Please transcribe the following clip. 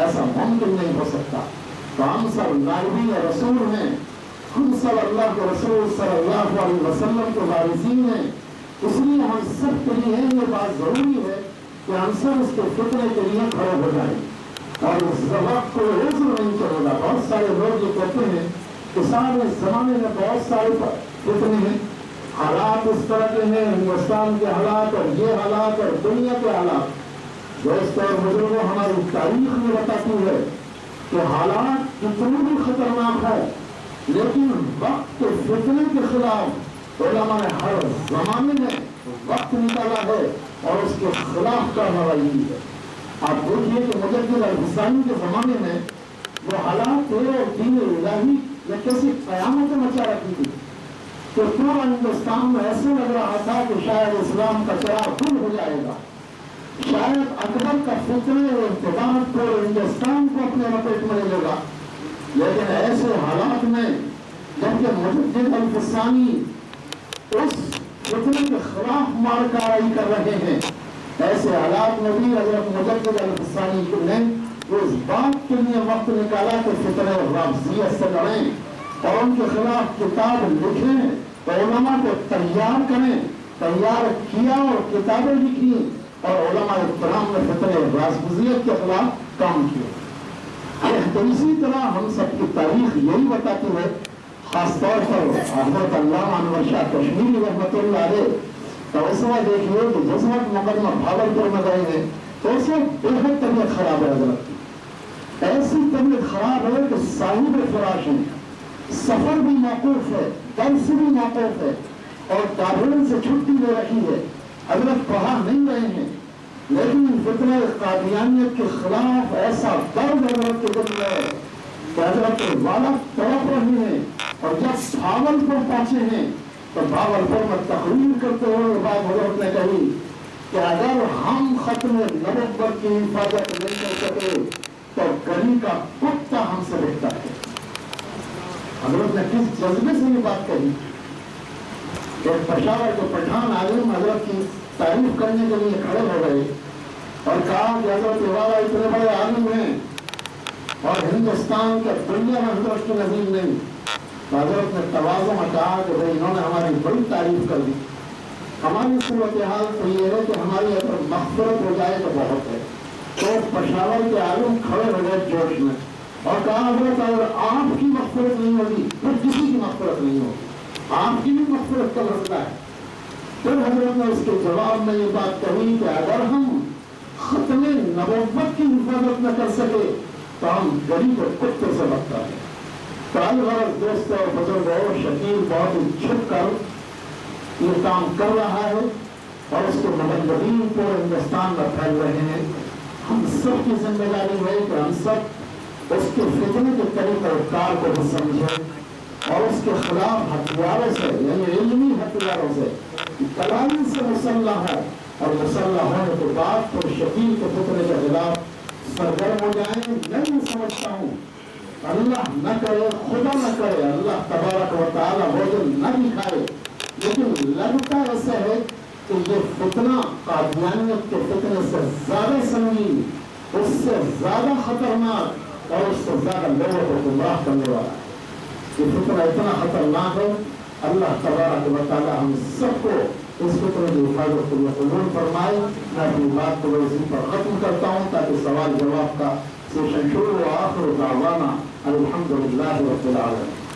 ایسا ممکن نہیں ہو سکتا۔ تو ہم سب نائبین رسول ہیں، ہم سب اللہ کے رسول صلی اللہ علیہ وسلم کے وارثین ہیں، اس لیے ہم سب کے لیے یہ بات ضروری ہے کہ ہم سب اس کے فتنے کے لیے کھڑے ہو جائیں، اور اس وقت کو عذر نہیں چلے گا۔ بہت سارے لوگ یہ کہتے ہیں کہ سارے زمانے میں بہت سارے فتنے ہیں، حالات اس طرح کے ہیں، ہندوستان کے حالات اور یہ حالات اور دنیا کے حالات۔ دوستوں اور بزرگوں، ہماری تاریخ میں بتاتی ہے کہ حالات کتنے بھی خطرناک ہے، لیکن وقت کے فتنے کے خلاف علماء نے ہر زمانے میں وقت نکالا ہے اور اس کے خلاف کارروائی ہے۔ آپ دیکھیے کہ مجدد الحسانی کے زمانے میں وہ حالات تھے اور دین الہی یا کیسی قیامت مچا رکھی تھی کہ پورا ہندوستان میں ایسے لگ رہا تھا کہ شاید اسلام کا چراغ گل ہو جائے گا، شاید اکبر کا فتنے اور انتظام کو ہندوستان کو اپنے لپیٹ میں لے گا۔ لیکن ایسے حالات میں جبکہ مجدد الحسانی اس فتنے کے خلاف مار کارروائی کر رہے ہیں، ایسے حالات میں بھی حضرت مجدد الحسانی نے اس بات کے لیے وقت نکالا کہ فتنے رافضیت سے لڑیں اور ان کے خلاف کتاب لکھیں، علماء کو تیار کریں، تیار کیا اور کتابیں لکھی اور علماء کرام نے فتنے رافضیت کے خلاف کام کیا۔ تو اسی طرح ہم سب کی تاریخ یہی بتاتی ہے، خاص طور پر حضرت علامہ انور شاہ کشمیری رحمۃ اللہ علیہ تو اس وقت دیکھیے کہ جس وقت مقدمہ بھاگلپور میں گئے ہیں تو اس وقت بہت طبیعت خراب ہے، حضرت کی ایسی طبیعت خراب ہے کہ صاحب فراش ہیں، سفر بھی موقوف ہے، درس بھی موقوف ہے اور کابل سے چھٹی لے رکھی ہے، حضرت پڑھا نہیں رہے ہیں، لیکن فتنہ قادیانیت کے خلاف ایسا درد حضرت کے دل میں ہے کہ حضرت والد تڑپ رہے ہیں۔ اور جب بھاگلپور پہنچے ہیں تو بھاگلپور میں تقریر کرتے ہوئے بات حضرت نے کہی کہ اگر ہم ختم نبوت کی حفاظت نہیں کر سکے تو گلی کا کتا ہم سے بہتر ہے۔ حضرت نے کس جذبے سے یہ بات کہی کہ پشاور کے پٹھان عالم حضرت کی تعریف کرنے کے لیے کھڑے ہو گئے اور کہا کہ حضرت والا اتنے بڑے عالم ہیں اور ہندوستان کے دنیا میں حضرت کی نظیر نہیں۔ تو حضرت نے تواضع میں کہا کہ بھائی انہوں نے ہماری بڑی تعریف کر دی، ہماری صورتحال تو یہ ہے کہ ہماری اگر مغفرت ہو جائے تو بہت ہے۔ تو پشاور کے عالم کھڑے ہو گئے جوش میں اور کہا حضرت اگر آپ کی مغفرت نہیں ہوگی پھر کسی کی مغفرت نہیں ہوگی، آپ کی بھی مغفرت کا مسئلہ ہے۔ پھر حضرت نے اس کے جواب میں یہ بات کہی کہ اگر ہم ختم نبوت کی حفاظت نہ کر سکے تو ہم گلی کو کتے سے بچتا ہے۔ غرض دوستوں اور بزرگوں، شکیل بہت ہی چھپ کر یہ کام کر رہا ہے اور اس کے مبلغین پورے ہندوستان میں پھیل رہے ہیں۔ ہم سب کی ذمہ داری ہے کہ ہم سب اس کے فتنے کے طریقہ کار کو بھی سمجھیں اور اس کے خلاف ہتھیاروں سے یعنی علمی ہتھیاروں سے کلامی سے مسلح ہے اور مسلح ہونے کے بعد پھر شکیل کے فتنے کے خلاف سرگرم ہو جائیں۔ میں یہ سمجھتا ہوں اللہ نہ کرے، خدا نہ کرے، اللہ تبارک و تعالیٰ وہ دن نہ دکھائے، لیکن لگتا ایسا ہے کہ یہ فتنہ قادیانیت کے فتنے سے زیادہ سنگین، اس سے زیادہ خطرناک اور اس سے زیادہ لوگوں کو گمراہ کرنے والا ہے۔ یہ فتنہ اتنا خطرناک ہے، اللہ تبارک و تعالیٰ ہم سب کو اس فتنے کی حفاظت کے لیے قبول فرمائے۔ میں اپنی بات کو اسی پر ختم کرتا ہوں تاکہ سوال جواب کا سیشن شروع ہو۔ آخر دعوانا الحمدللہ رب العالمین۔